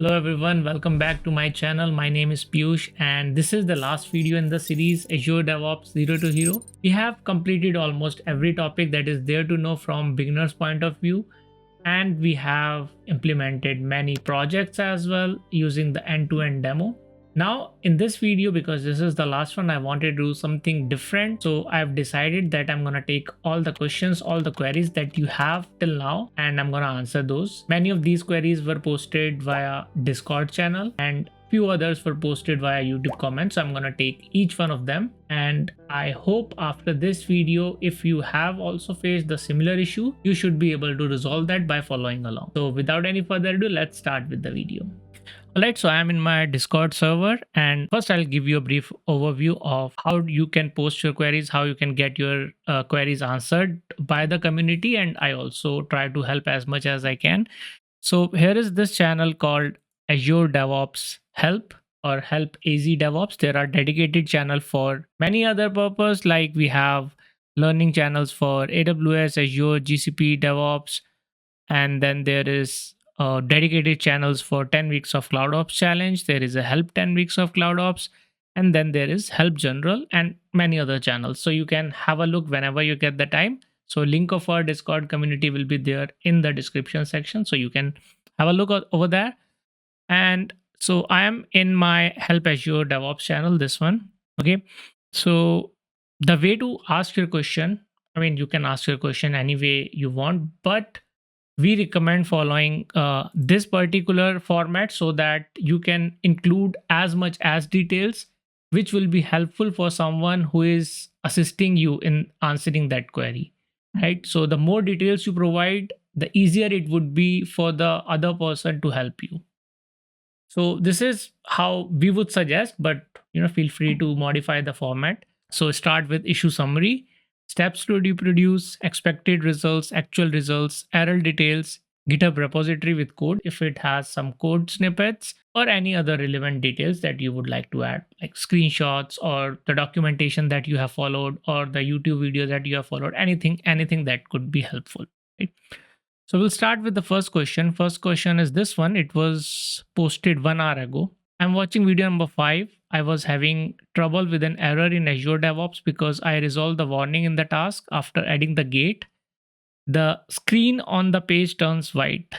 Hello everyone, welcome back to my channel. My name is Piyush and this is the last video in the series Azure DevOps Zero to Hero. We have completed almost every topic that is there to know from beginner's point of view, and we have implemented many projects as well using the end-to-end demo. Now in this video, because this is the last one, I wanted to do something different. So I've decided that I'm going to take all the questions, all the queries that you have till now, and I'm going to answer those. Many of these queries were posted via Discord channel and few others were posted via YouTube comments. So I'm going to take each one of them, and I hope after this video, if you have also faced the similar issue, you should be able to resolve that by following along. So without any further ado, let's start with the video. Alright, so I'm in my Discord server, and first I'll give you a brief overview of how you can post your queries, how you can get your queries answered by the community, and I also try to help as much as I can. So here is this channel called Azure DevOps Help or Help AZ DevOps. There are dedicated channel for many other purpose, like we have learning channels for AWS, Azure, GCP, DevOps, and then there is dedicated channels for 10 weeks of CloudOps challenge. There is a help 10 weeks of CloudOps, and then there is help general and many other channels. So you can have a look whenever you get the time. So link of our Discord community will be there in the description section, so you can have a look over there. And so I am in my help Azure DevOps channel, this one. Okay, so the way to ask your question, I mean, you can ask your question any way you want, but we recommend following this particular format so that you can include as much as details which will be helpful for someone who is assisting you in answering that query, right? So the more details you provide, the easier it would be for the other person to help you. So this is how we would suggest, but feel free to modify the format. So start with issue summary, steps to reproduce, expected results, actual results, error details, GitHub repository with code if it has some code snippets, or any other relevant details that you would like to add, like screenshots or the documentation that you have followed or the YouTube video that you have followed, anything that could be helpful, right? So we'll start with the first question. First question is this one. It was posted 1 hour ago. I'm watching video number 5. I was having trouble with an error in Azure DevOps because I resolved the warning in the task after adding the gate. The screen on the page turns white.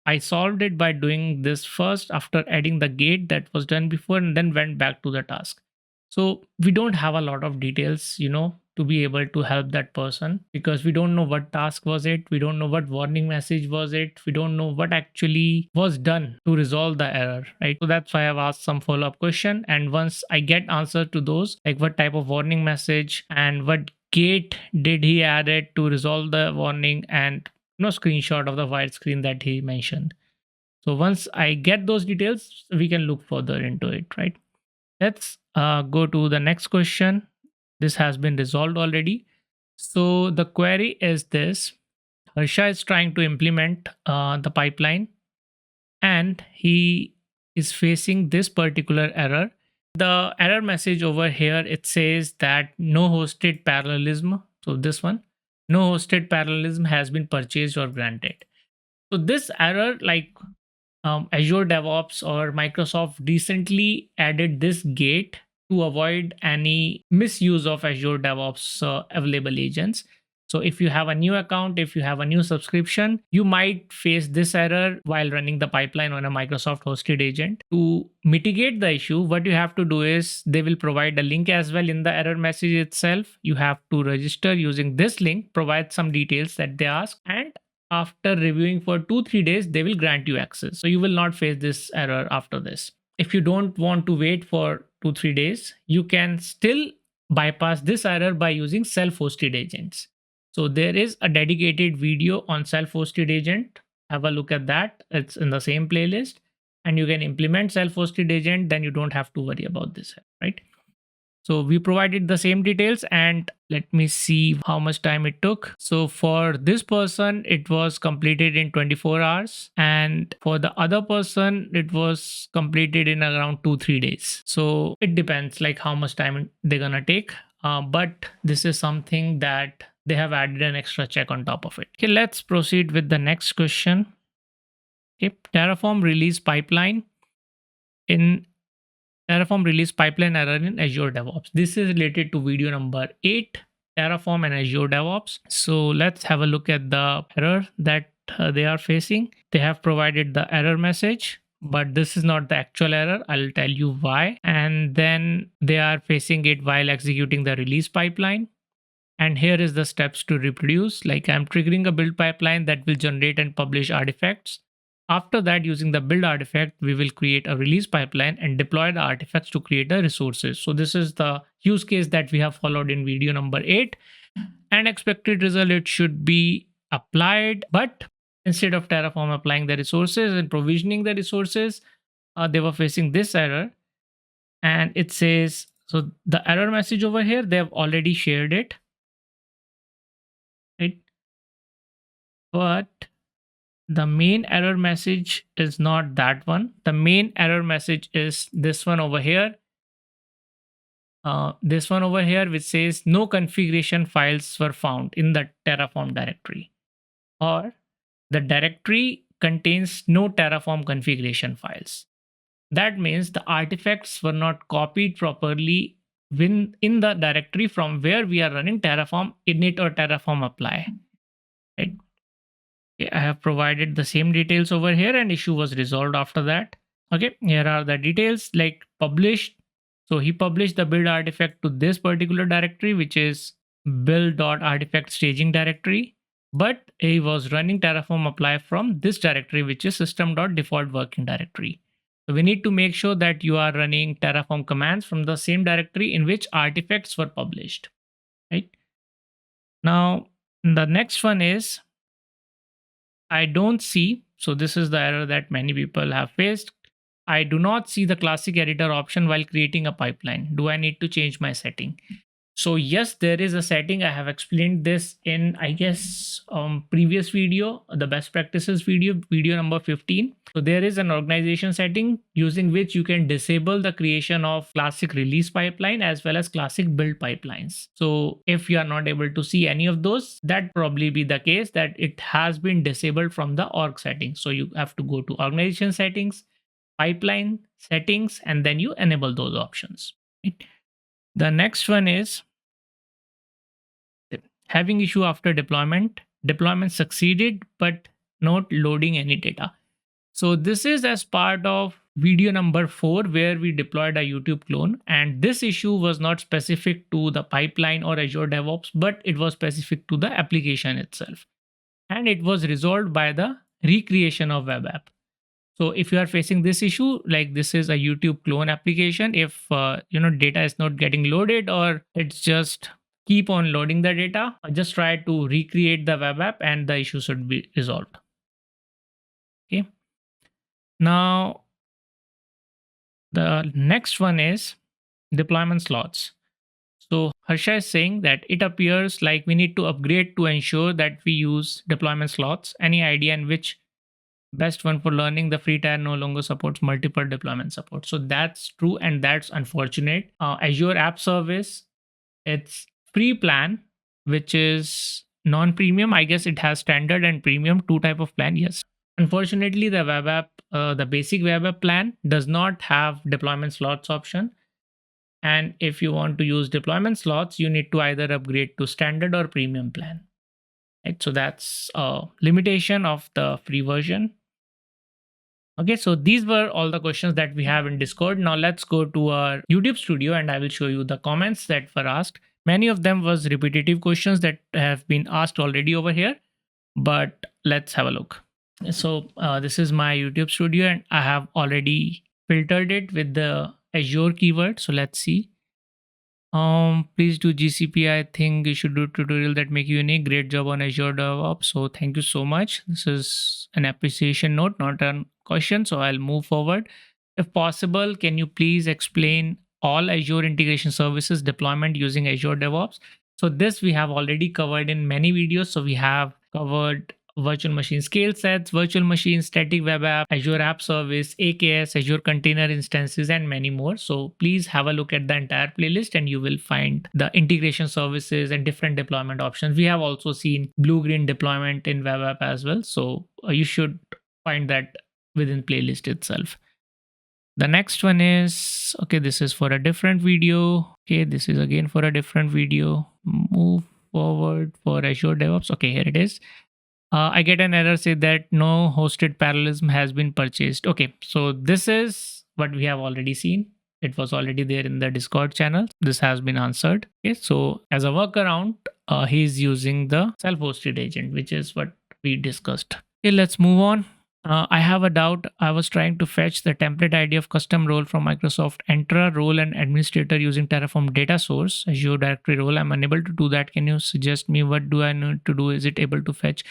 I solved it by doing this first after adding the gate that was done before, and then went back to the task. So we don't have a lot of details, to be able to help that person, because we don't know what task was it, we don't know what warning message was it, we don't know what actually was done to resolve the error, right? So that's why I've asked some follow-up question, and once I get answer to those, like what type of warning message and what gate did he add it to resolve the warning, and no screenshot of the white screen that he mentioned. So once I get those details, we can look further into it, right? Let's go to the next question. This has been resolved already. So the query is this. Harsha is trying to implement the pipeline, and he is facing this particular error. The error message over here, it says that no hosted parallelism. So this one, no hosted parallelism has been purchased or granted. So this error, like Azure DevOps or Microsoft recently added this gate to avoid any misuse of Azure DevOps available agents. So if you have a new account, if you have a new subscription, you might face this error while running the pipeline on a Microsoft hosted agent. To mitigate the issue, what you have to do is they will provide a link as well in the error message itself. You have to register using this link, provide some details that they ask, and after reviewing for 2-3 days, they will grant you access. So you will not face this error after this. If you don't want to wait for 2-3 days, you can still bypass this error by using self-hosted agents. So there is a dedicated video on self-hosted agent. Have a look at that. It's in the same playlist, and you can implement self-hosted agent. Then you don't have to worry about this, right? So we provided the same details, and let me see how much time it took. So for this person, it was completed in 24 hours. And for the other person, it was completed in around 2-3 days. So it depends like how much time they're gonna take. But this is something that they have added an extra check on top of it. Okay, let's proceed with the next question. Okay, Terraform release pipeline in Terraform release pipeline error in Azure DevOps. This is related to video number 8, Terraform and Azure DevOps. So let's have a look at the error that they are facing. They have provided the error message, but this is not the actual error. I'll tell you why. And then they are facing it while executing the release pipeline. And here is the steps to reproduce. Like, I'm triggering a build pipeline that will generate and publish artifacts. After that, using the build artifact, we will create a release pipeline and deploy the artifacts to create the resources. So this is the use case that we have followed in video number 8. And expected result, it should be applied, but instead of Terraform applying the resources and provisioning the resources, they were facing this error. And it says, so the error message over here, they have already shared it, right? But the main error message is not that one. The main error message is this one over here. This one over here, which says no configuration files were found in the Terraform directory, or the directory contains no Terraform configuration files. That means the artifacts were not copied properly in the directory from where we are running Terraform init or Terraform apply, right? Okay, I have provided the same details over here, and issue was resolved after that. Okay, here are the details, like published. So he published the build artifact to this particular directory, which is build.artifact staging directory. But he was running Terraform apply from this directory, which is system.default working directory. So we need to make sure that you are running Terraform commands from the same directory in which artifacts were published, right? Now, the next one is, I don't see, so this is the error that many people have faced. I do not see the classic editor option while creating a pipeline. Do I need to change my setting? So yes, there is a setting. I have explained this in, I guess, previous video, the best practices video number 15. So there is an organization setting using which you can disable the creation of classic release pipeline as well as classic build pipelines. So if you are not able to see any of those, that probably be the case that it has been disabled from the org settings. So you have to go to organization settings, pipeline settings, and then you enable those options, right? The next one is having issue after deployment. Deployment succeeded, but not loading any data. So this is as part of video number 4, where we deployed a YouTube clone. And this issue was not specific to the pipeline or Azure DevOps, but it was specific to the application itself. And it was resolved by the recreation of web app. So if you are facing this issue, like this is a YouTube clone application, if data is not getting loaded or it's just keep on loading the data, just try to recreate the web app and the issue should be resolved. Okay. Now, the next one is deployment slots. So Harsha is saying that it appears like we need to upgrade to ensure that we use deployment slots. Any idea in which best one for learning? The free tier no longer supports multiple deployment support. So that's true, and that's unfortunate. Azure App Service, it's free plan, which is non-premium. I guess it has standard and premium, 2 type of plan. Yes. Unfortunately, the web app, the basic web app plan does not have deployment slots option. And if you want to use deployment slots, you need to either upgrade to standard or premium plan. Right? So that's a limitation of the free version. Okay, so these were all the questions that we have in Discord. Now let's go to our YouTube studio and I will show you the comments that were asked. Many of them was repetitive questions that have been asked already over here, but let's have a look. So this is my YouTube studio and I have already filtered it with the Azure keyword. So let's see. Please do GCP. I think you should do tutorial that make you unique. Great job on Azure DevOps. So thank you so much. This is an appreciation note, not a question. So I'll move forward. If possible, can you please explain all Azure integration services deployment using Azure DevOps? So this we have already covered in many videos. So we have covered virtual machine scale sets, virtual machine, static web app, Azure App Service, AKS, Azure Container Instances, and many more. So please have a look at the entire playlist and you will find the integration services and different deployment options. We have also seen blue-green deployment in web app as well. So you should find that within playlist itself. The next one is, okay, this is for a different video. Okay, this is again for a different video. Move forward for Azure DevOps. Okay, here it is. I get an error say that no hosted parallelism has been purchased. Okay, so this is what we have already seen. It was already there in the Discord channel. This has been answered. Okay, so as a workaround, he's using the self-hosted agent, which is what we discussed. Okay, let's move on. I have a doubt. I was trying to fetch the template ID of custom role from Microsoft. Enter a role and administrator using Terraform data source, Azure directory role. I'm unable to do that. Can you suggest me what do I need to do? Is it able to fetch?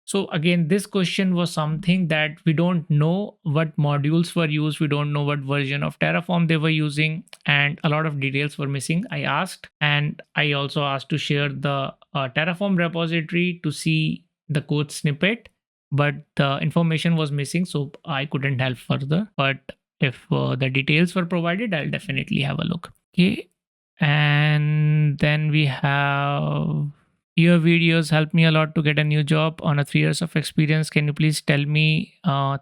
So again, this question was something that we don't know what modules were used. We don't know what version of Terraform they were using, and a lot of details were missing. I asked, and I also asked to share the Terraform repository to see the code snippet, but the information was missing, so I couldn't help further. But if the details were provided, I'll definitely have a look. Okay, and then we have your videos help me a lot to get a new job on a 3 years of experience. Can you please tell me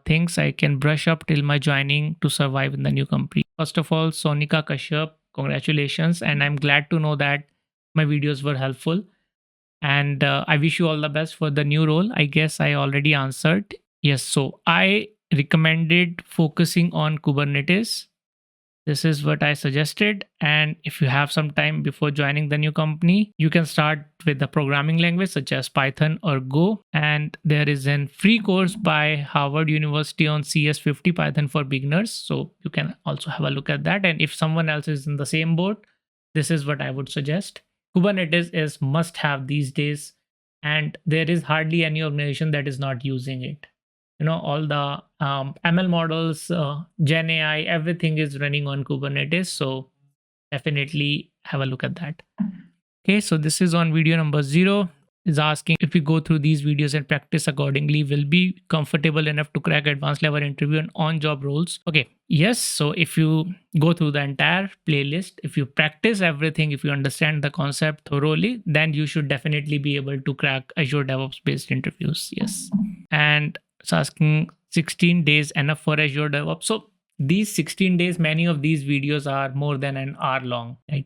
things I can brush up till my joining to survive in the new company? First of all, Sonika Kashyap, congratulations, and I'm glad to know that my videos were helpful. And I wish you all the best for the new role. I guess I already answered. Yes, so I recommended focusing on Kubernetes. This is what I suggested. And if you have some time before joining the new company, you can start with the programming language such as Python or Go. And there is a free course by Harvard University on CS50 Python for beginners. So you can also have a look at that. And if someone else is in the same boat, this is what I would suggest. Kubernetes is must have these days. And there is hardly any organization that is not using it. All the ML models, Gen AI, everything is running on Kubernetes. So definitely have a look at that. Okay, so this is on video number 0. Is asking if we go through these videos and practice accordingly, will be comfortable enough to crack advanced level interview and on-job roles. Okay, yes. So if you go through the entire playlist, if you practice everything, if you understand the concept thoroughly, then you should definitely be able to crack Azure DevOps based interviews. Yes. And it's asking 16 days enough for Azure DevOps. So these 16 days, many of these videos are more than an hour long, right?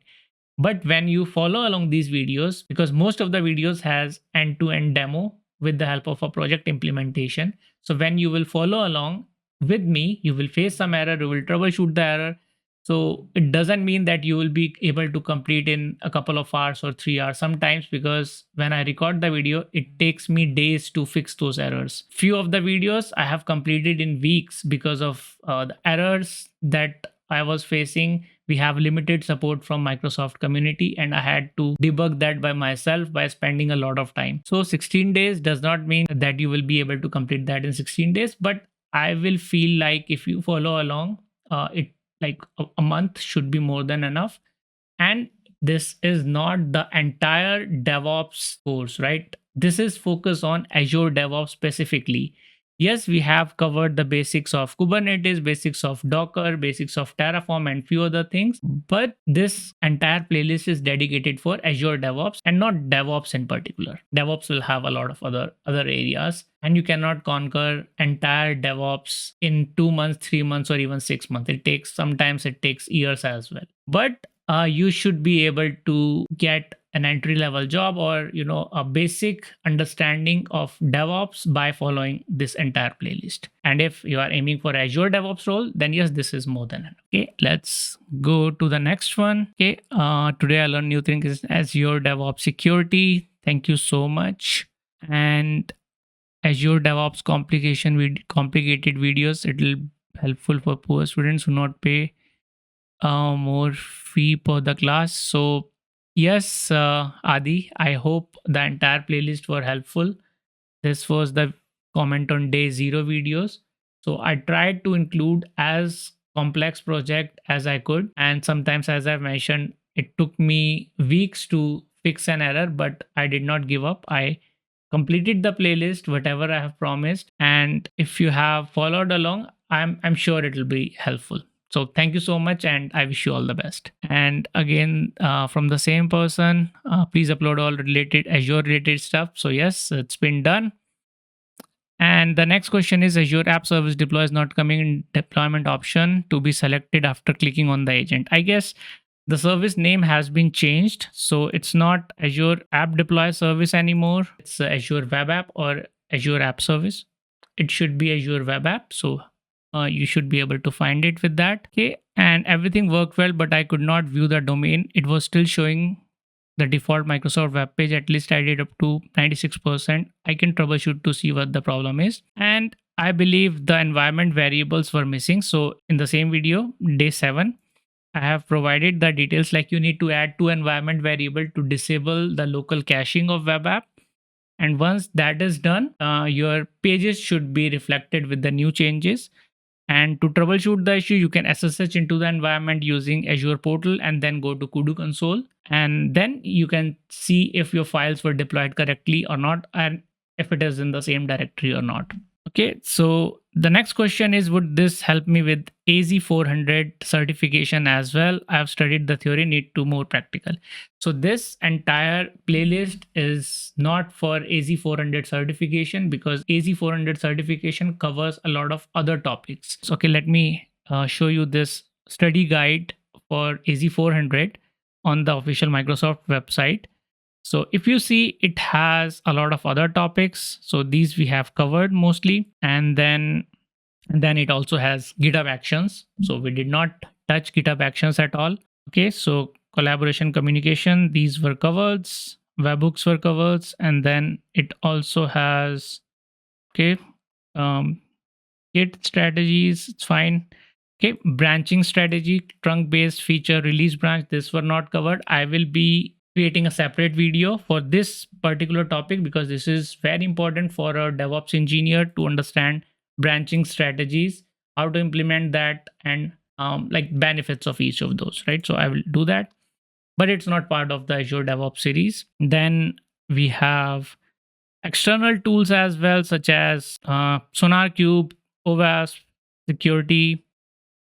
But when you follow along these videos, because most of the videos has end-to-end demo with the help of a project implementation. So when you will follow along with me, you will face some error, you will troubleshoot the error. So it doesn't mean that you will be able to complete in a couple of hours or 3 hours sometimes, because when I record the video, it takes me days to fix those errors. Few of the videos I have completed in weeks because of the errors that I was facing. We have limited support from Microsoft community, and I had to debug that by myself by spending a lot of time. So 16 days does not mean that you will be able to complete that in 16 days, but I will feel like if you follow along, it like a month should be more than enough. And this is not the entire DevOps course, right? This is focused on Azure DevOps specifically. Yes, we have covered the basics of Kubernetes, basics of Docker, basics of Terraform, and few other things. But this entire playlist is dedicated for Azure DevOps and not DevOps in particular. DevOps will have a lot of other areas, and you cannot conquer entire DevOps in 2 months, 3 months, or even 6 months. Sometimes it takes years as well. But you should be able to get an entry level job or a basic understanding of DevOps by following this entire playlist. And if you are aiming for Azure DevOps role, then yes, this is more than enough. Okay, let's go to the next one. Okay, today I learned new things Azure DevOps security. Thank you so much. And Azure DevOps complicated videos. It will helpful for poor students who not pay more fee per the class. So yes, Adi, I hope the entire playlist were helpful. This was the comment on day 0 videos. So I tried to include as complex project as I could. And sometimes, as I've mentioned, it took me weeks to fix an error, but I did not give up. I completed the playlist, whatever I have promised. And if you have followed along, I'm sure it will be helpful. So thank you so much, and I wish you all the best. And again, from the same person, please upload all related Azure related stuff. So yes, it's been done. And the next question is Azure App Service Deploy is not coming in deployment option to be selected after clicking on the agent. I guess the service name has been changed. So it's not Azure App Deploy Service anymore. It's Azure Web App or Azure App Service. It should be Azure Web App. So you should be able to find it with that. Okay. And everything worked well, but I could not view the domain. It was still showing the default Microsoft web page. At least I did up to 96%. I can troubleshoot to see what the problem is. And I believe the environment variables were missing. So in the same video, day 7, I have provided the details like you need to add 2 environment variable to disable the local caching of web app. And once that is done, your pages should be reflected with the new changes. And to troubleshoot the issue, you can SSH into the environment using Azure portal and then go to Kudu console. And then you can see if your files were deployed correctly or not, and if it is in the same directory or not. Okay, so the next question is, would this help me with AZ400 certification as well? I have studied the theory, need to more practical. So this entire playlist is not for AZ400 certification because AZ400 certification covers a lot of other topics. So, okay, let me show you this study guide for AZ400 on the official Microsoft website. So if you see, it has a lot of other topics. So these we have covered mostly. And then it also has GitHub Actions. So we did not touch GitHub Actions at all. Okay, so collaboration, communication, these were covered. Webhooks were covered. And then it also has, okay, Git strategies, it's fine. Okay, branching strategy, trunk-based feature, release branch, this were not covered. I will be creating a separate video for this particular topic because this is very important for a DevOps engineer to understand branching strategies, how to implement that, and like benefits of each of those, right? So I will do that, but it's not part of the Azure DevOps series. Then we have external tools as well, such as SonarQube, OWASP, security,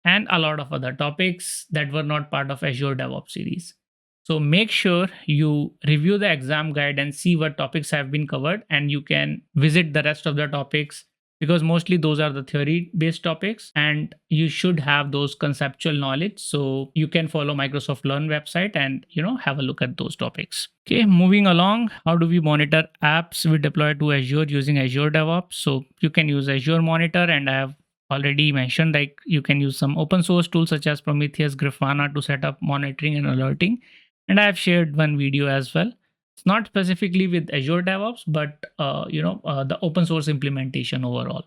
and a lot of other topics that were not part of Azure DevOps series. So make sure you review the exam guide and see what topics have been covered, and you can visit the rest of the topics because mostly those are the theory based topics and you should have those conceptual knowledge. So you can follow Microsoft Learn website and have a look at those topics. Okay, moving along, how do we monitor apps we deploy to Azure using Azure DevOps? So you can use Azure Monitor, and I have already mentioned like you can use some open source tools such as Prometheus, Grafana to set up monitoring and alerting. And I have shared one video as well. It's not specifically with Azure DevOps, but the open source implementation overall.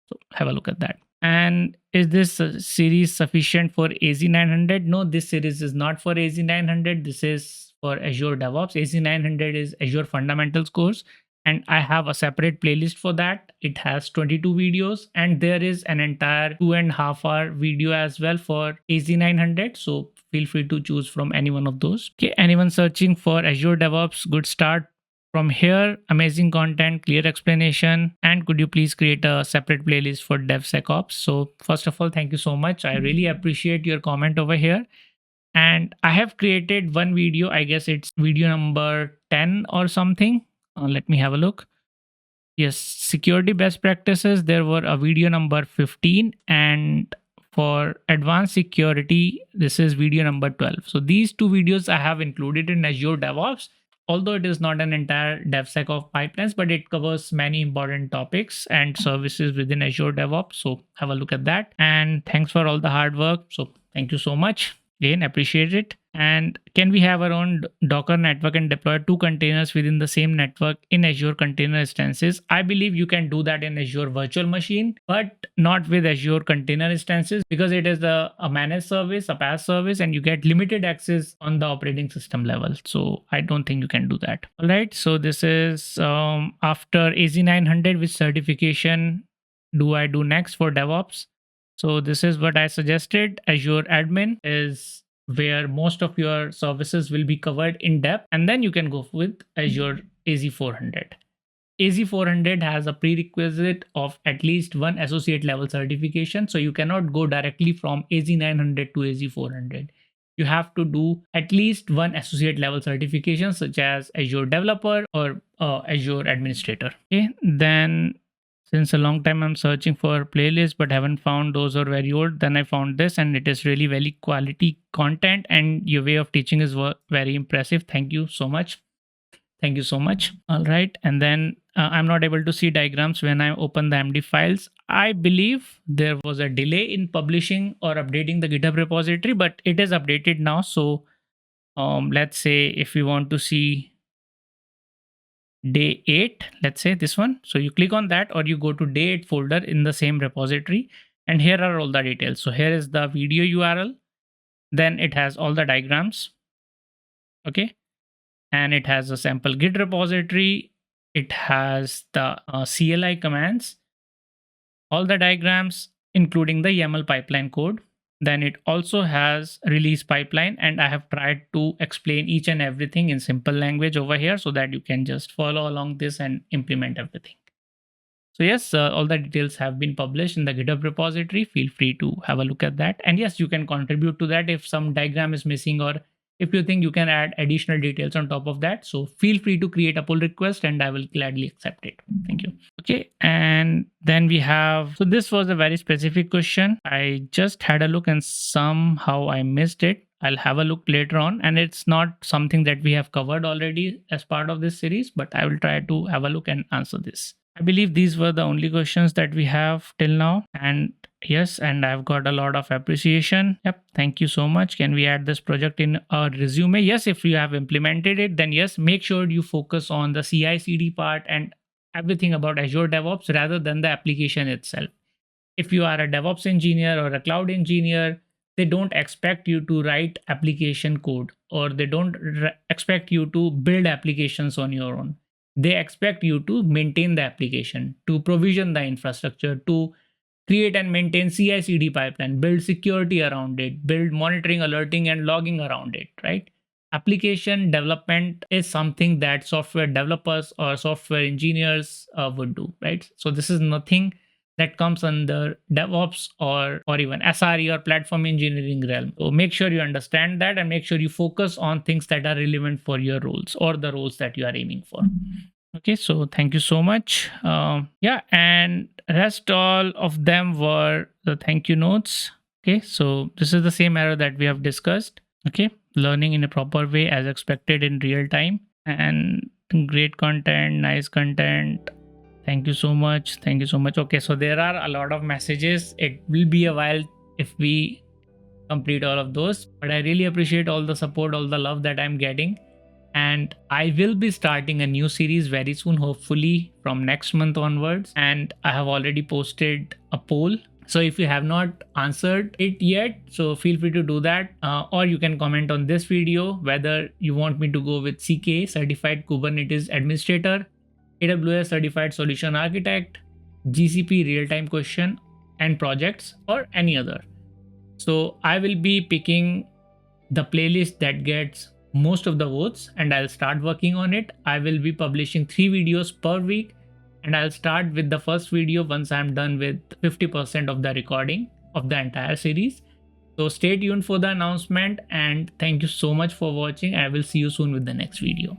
So have a look at that. And is this series sufficient for AZ900? No, this series is not for AZ900. This is for Azure DevOps. AZ900 is Azure Fundamentals course. And I have a separate playlist for that. It has 22 videos, and there is an entire 2.5 hour video as well for AZ900. So feel free to choose from any one of those. Okay, anyone searching for Azure DevOps, good start from here. Amazing content, clear explanation, and could you please create a separate playlist for DevSecOps? So first of all, thank you so much. I really appreciate your comment over here. And I have created one video, I guess it's video number 10 or something. Let me have a look. Yes, security best practices. There were a video number 15, and for advanced security, this is video number 12. So these two videos I have included in Azure DevOps, although it is not an entire DevSecOps pipelines, but it covers many important topics and services within Azure DevOps. So have a look at that. And thanks for all the hard work. So thank you so much. Again, appreciate it. And can we have our own Docker network and deploy 2 containers within the same network in Azure container instances? I believe you can do that in Azure virtual machine, but not with Azure container instances because it is a managed service, a PaaS service, and you get limited access on the operating system level. So I don't think you can do that. All right. So this is after AZ900, which certification do I do next for DevOps? So this is what I suggested. Azure admin is where most of your services will be covered in depth, and then you can go with Azure AZ400. AZ400 has a prerequisite of at least one associate level certification, so you cannot go directly from AZ900 to AZ400. You have to do at least one associate level certification such as Azure Developer or Azure Administrator. Okay, then Since a long time I'm searching for playlists but haven't found, those are very old. Then I found this and it is really very quality content and your way of teaching is very impressive. Thank you so much. Thank you so much. All right. And then I'm not able to see diagrams when I open the MD files. I believe there was a delay in publishing or updating the GitHub repository, but it is updated now. So let's say if we want to see day 8, let's say this one. So you click on that or you go to day 8 folder in the same repository. And here are all the details. So here is the video URL. Then it has all the diagrams. Okay. And it has a sample Git repository. It has the CLI commands, all the diagrams, including the YAML pipeline code. Then it also has release pipeline, and I have tried to explain each and everything in simple language over here so that you can just follow along this and implement everything. So yes, all the details have been published in the GitHub repository. Feel free to have a look at that. And yes, you can contribute to that if some diagram is missing or if you think you can add additional details on top of that. So feel free to create a pull request and I will gladly accept it. Thank you. Okay, and then we have, so this was a very specific question. I just had a look and somehow I missed it. I'll have a look later on, and it's not something that we have covered already as part of this series, but I will try to have a look and answer this. I believe these were the only questions that we have till now. And yes, and I've got a lot of appreciation. Yep, thank you so much. Can we add this project in our resume? Yes, if you have implemented it, then yes, make sure you focus on the CI/CD part and everything about Azure DevOps rather than the application itself. If you are a DevOps engineer or a cloud engineer, they don't expect you to write application code, or they don't expect you to build applications on your own. They expect you to maintain the application, to provision the infrastructure, to create and maintain CI/CD pipeline, build security around it, build monitoring, alerting, and logging around it, right? Application development is something that software developers or software engineers would do, right? So this is nothing that comes under DevOps or even SRE or platform engineering realm. So make sure you understand that and make sure you focus on things that are relevant for your roles or the roles that you are aiming for. Okay, so thank you so much. Yeah, and rest all of them were the thank you notes. Okay, so this is the same error that we have discussed. Okay, learning in a proper way as expected in real time, and great content, nice content. Thank you so much. Thank you so much. Okay, so there are a lot of messages. It will be a while if we complete all of those, but I really appreciate all the support, all the love that I'm getting. And I will be starting a new series very soon, hopefully from next month onwards. And I have already posted a poll. So if you have not answered it yet, so feel free to do that. Or you can comment on this video whether you want me to go with CK, Certified Kubernetes Administrator, AWS Certified Solution Architect, GCP Real-Time Question and Projects, or any other. So I will be picking the playlist that gets most of the votes and I'll start working on it. I will be publishing 3 videos per week, and I'll start with the first video once I'm done with 50% of the recording of the entire series. So stay tuned for the announcement, and thank you so much for watching. I will see you soon with the next video.